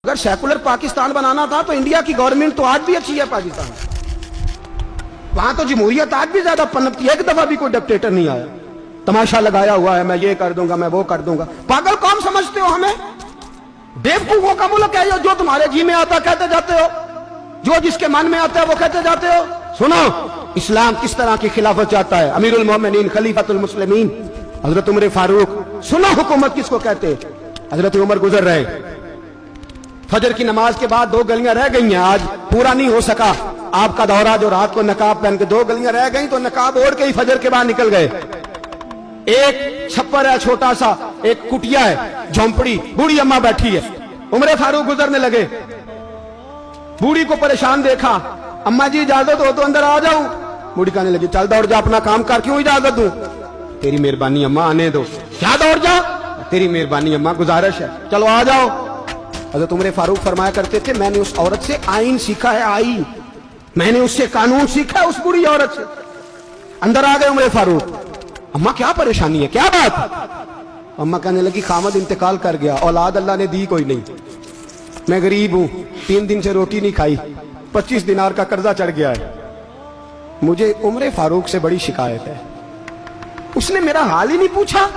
اگر سیکولر پاکستان بنانا تھا تو انڈیا کی گورنمنٹ تو آج بھی اچھی ہے پاکستان، وہاں تو جمہوریت آج بھی زیادہ پنپتی ہے، ایک دفعہ بھی کوئی ڈکٹیٹر نہیں آیا، تماشا لگایا ہوا ہے میں یہ کر دوں گا میں وہ کر دوں گا۔ پاگل کون سمجھتے ہو ہمیں؟ بیوقوفوں کا ملک ہے جو تمہارے جی میں آتا کہتے جاتے ہو، جو جس کے من میں آتا ہے وہ کہتے جاتے ہو۔ سنو اسلام کس طرح کی خلافت چاہتا ہے، امیر المومنین خلیفۃ المسلمین حضرت عمر فاروق۔ سنو حکومت کس کو کہتے، حضرت عمر گزر رہے، فجر کی نماز کے بعد 2 گلیاں رہ گئی ہیں، آج پورا نہیں ہو سکا آپ کا دورہ، جو رات کو نقاب پہن کے 2 گلیاں رہ گئیں تو نقاب اوڑھ کے ہی فجر کے بعد نکل گئے۔ ایک چھپر ہے چھوٹا سا، ایک کٹیا ہے جھونپڑی، بوڑھی اماں بیٹھی ہے، عمر فاروق گزرنے لگے، بوڑھی کو پریشان دیکھا، اماں جی اجازت ہو تو اندر آ جاؤں؟ بوڑھی کہنے لگی چل دوڑ جا اپنا کام کر، کیوں اجازت دوں؟ تیری مہربانی اماں آنے دو۔ کیا دوڑ جا؟ تیری مہربانی اماں گزارش ہے، چلو آ جاؤ۔ حضرت عمر فاروق فرمایا کرتے تھے میں نے اس عورت سے آئین سیکھا ہے، آئین، میں نے اس سے قانون سیکھا ہے، اس بری عورت سے۔ اندر آ گئے عمر فاروق، اماں کیا پریشانی ہے، کیا بات؟ اماں کہنے لگی خامد انتقال کر گیا، اولاد اللہ نے دی کوئی نہیں، میں غریب ہوں، 3 دن سے روٹی نہیں کھائی، 25 دینار کا قرضہ چڑھ گیا ہے، مجھے عمر فاروق سے بڑی شکایت ہے، اس نے میرا حال ہی نہیں پوچھا۔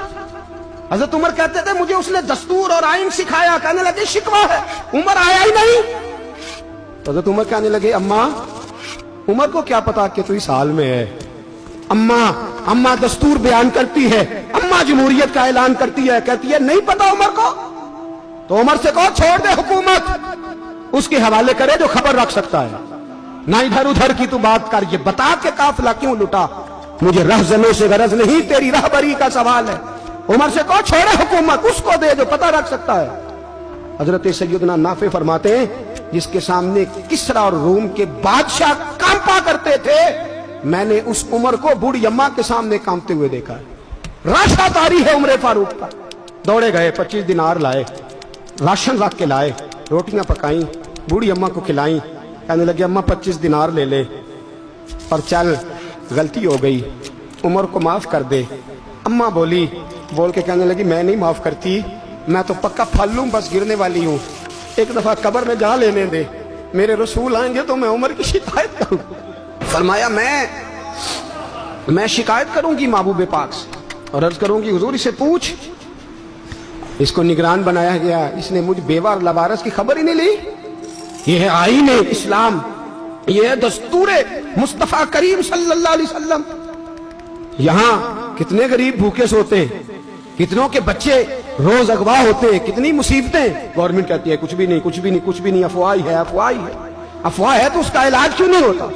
حضرت عمر کہتے تھے مجھے اس نے دستور اور آئین سکھایا، کہنے لگے شکوہ ہے، عمر آیا ہی نہیں۔ حضرت عمر کہنے لگے اماں، عمر کو کیا پتا کہ تو اس حال میں ہے، اماں دستور بیان کرتی ہے، اماں جمہوریت کا اعلان کرتی ہے، کہتی ہے نہیں پتا عمر کو، تو عمر سے کہو چھوڑ دے حکومت، اس کے حوالے کرے جو خبر رکھ سکتا ہے، نہ ادھر ادھر کی تو بات کر، یہ بتا کہ قافلہ کیوں لٹا، مجھے رہزنوں سے غرض نہیں، تیری رہبری کا سوال ہے، عمر سے کہو چھوڑے حکومت، اس کو دے جو پتہ رکھ سکتا ہے۔ حضرت سیدنا نافع فرماتے ہیں جس کے سامنے کسرا اور روم کے بادشاہ کانپا کرتے تھے، میں نے اس عمر کو بوڑھی اماں کے سامنے کانپتے ہوئے دیکھا ہے۔ راشا طاری ہے عمر فاروق کا، دوڑے گئے، 25 دینار لائے، راشن رکھ کے لائے، روٹیاں پکائیں، بوڑھی اماں کو کھلائیں، کہنے لگے اماں 25 دینار لے لے اور چل، غلطی ہو گئی، عمر کو معاف کر دے۔ اماں بول کے کہنے لگی میں نہیں معاف کرتی، میں تو پکا پھل لوں، بس گرنے والی ہوں، ایک دفعہ قبر میں جا لینے دے، میرے رسول آئیں گے تو میں عمر کی شکایت کروں۔ فرمایا میں شکایت کروں گی محبوب پاک سے اور عرض کروں گی حضور اسے پوچھ، اس کو نگران بنایا گیا، اس نے مجھ بیوہ لوارث کی خبر ہی نہیں لی، یہ ہے آئین اسلام، یہ ہے دستور مصطفیٰ کریم صلی اللہ علیہ وسلم۔ یہاں کتنے غریب بھوکے سوتے ہیں، کتنوں کے بچے روز اغوا ہوتے ہیں، کتنی مصیبتیں، گورنمنٹ کہتی ہے کچھ بھی نہیں کچھ بھی نہیں کچھ بھی نہیں، افواہ ہے افواہ ہے، افواہ ہے تو اس کا علاج کیوں نہیں ہوتا؟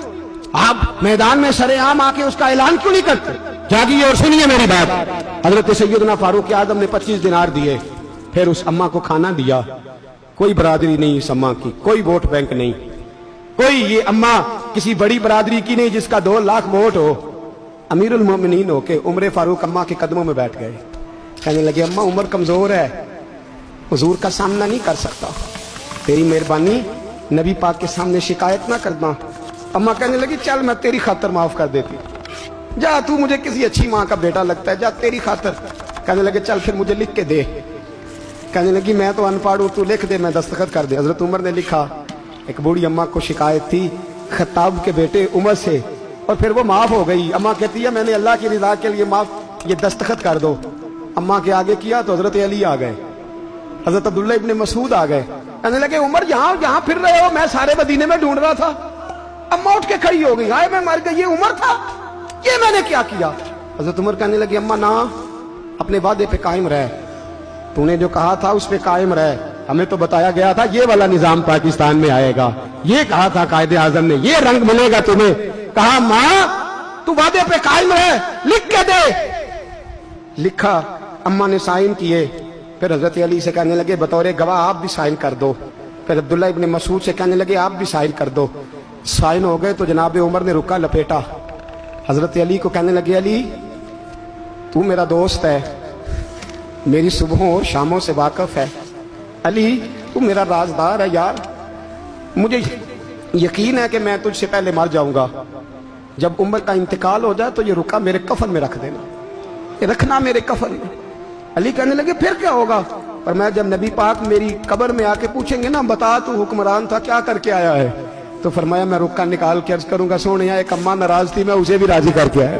آپ میدان میں سرے عام آ کے اس کا اعلان کیوں نہیں کرتے؟ جاگیے اور سنیے میری بات۔ حضرت سیدنا فاروق اعظم نے 25 دینار دیے، پھر اس اماں کو کھانا دیا، کوئی برادری نہیں اس اماں کی، کوئی ووٹ بینک نہیں، کوئی یہ اماں کسی بڑی برادری کی نہیں جس کا 2 لاکھ ووٹ ہو۔ امیر المومنین ہو کے عمر فاروق اماں کے قدموں میں بیٹھ گئے، کہنے لگے اماں عمر کمزور ہے، حضور کا سامنا نہیں کر سکتا، تیری مہربانی نبی پاک کے سامنے شکایت نہ کرنا۔ اماں کہنے لگی چل میں تیری خاطر معاف کر دیتی، جا تو مجھے کسی اچھی ماں کا بیٹا لگتا ہے، جا تیری خاطر۔ کہنے لگے چل پھر مجھے لکھ کے دے، کہنے لگی میں تو ان پڑھ ہوں، تو لکھ دے میں دستخط کر دے۔ حضرت عمر نے لکھا، ایک بوڑھی اماں کو شکایت تھی خطاب کے بیٹے عمر سے، اور پھر وہ معاف ہو گئی۔ اماں کہتی ہے میں نے اللہ کی رضا کے لیے معاف، یہ دستخط کر دو۔ اماں کے آگے کیا تو حضرت علی آ گئے، حضرت عبداللہ ابن مسعود آ گئے، کہنے لگے عمر یہاں پھر رہے ہو، میں سارے مدینے میں ڈھونڈ رہا تھا۔ اماں اٹھ کے کھڑی ہو گئی، ہائے میں مر گئی، یہ عمر تھا، یہ میں نے کیا کیا؟ حضرت عمر کہنے لگے اماں نہ، اپنے وعدے پہ قائم رہ، تو نے جو کہا تھا اس پہ قائم رہ، ہمیں تو بتایا گیا تھا یہ والا نظام پاکستان میں آئے گا، یہ کہا تھا قائد اعظم نے، یہ رنگ ملے گا تمہیں۔ کہا ماں تو وعدے پہ قائم رہ، لکھ کے دے۔ لکھا، اماں نے سائن کیے، پھر حضرت علی سے کہنے لگے بطور گواہ آپ بھی سائن کر دو، پھر عبداللہ ابن مسعود سے کہنے لگے آپ بھی سائن کر دو۔ سائن ہو گئے تو جناب عمر نے رکا لپیٹا، حضرت علی کو کہنے لگے علی تو میرا دوست ہے، میری صبحوں اور شاموں سے واقف ہے، علی تو میرا رازدار ہے یار، مجھے یقین ہے کہ میں تجھ سے پہلے مر جاؤں گا، جب عمر کا انتقال ہو جائے تو یہ رکا میرے کفن میں رکھ دینا، یہ رکھنا میرے کفن میں۔ علی کہنے لگے پھر کیا ہوگا؟ پر میں جب نبی پاک میری قبر میں آ کے پوچھیں گے نا بتا تو حکمران تھا کیا کر کے آیا ہے، تو فرمایا میں رکا نکال کے عرض کروں گا سونے ایک اماں ناراض تھی میں اسے بھی راضی کر کے آیا.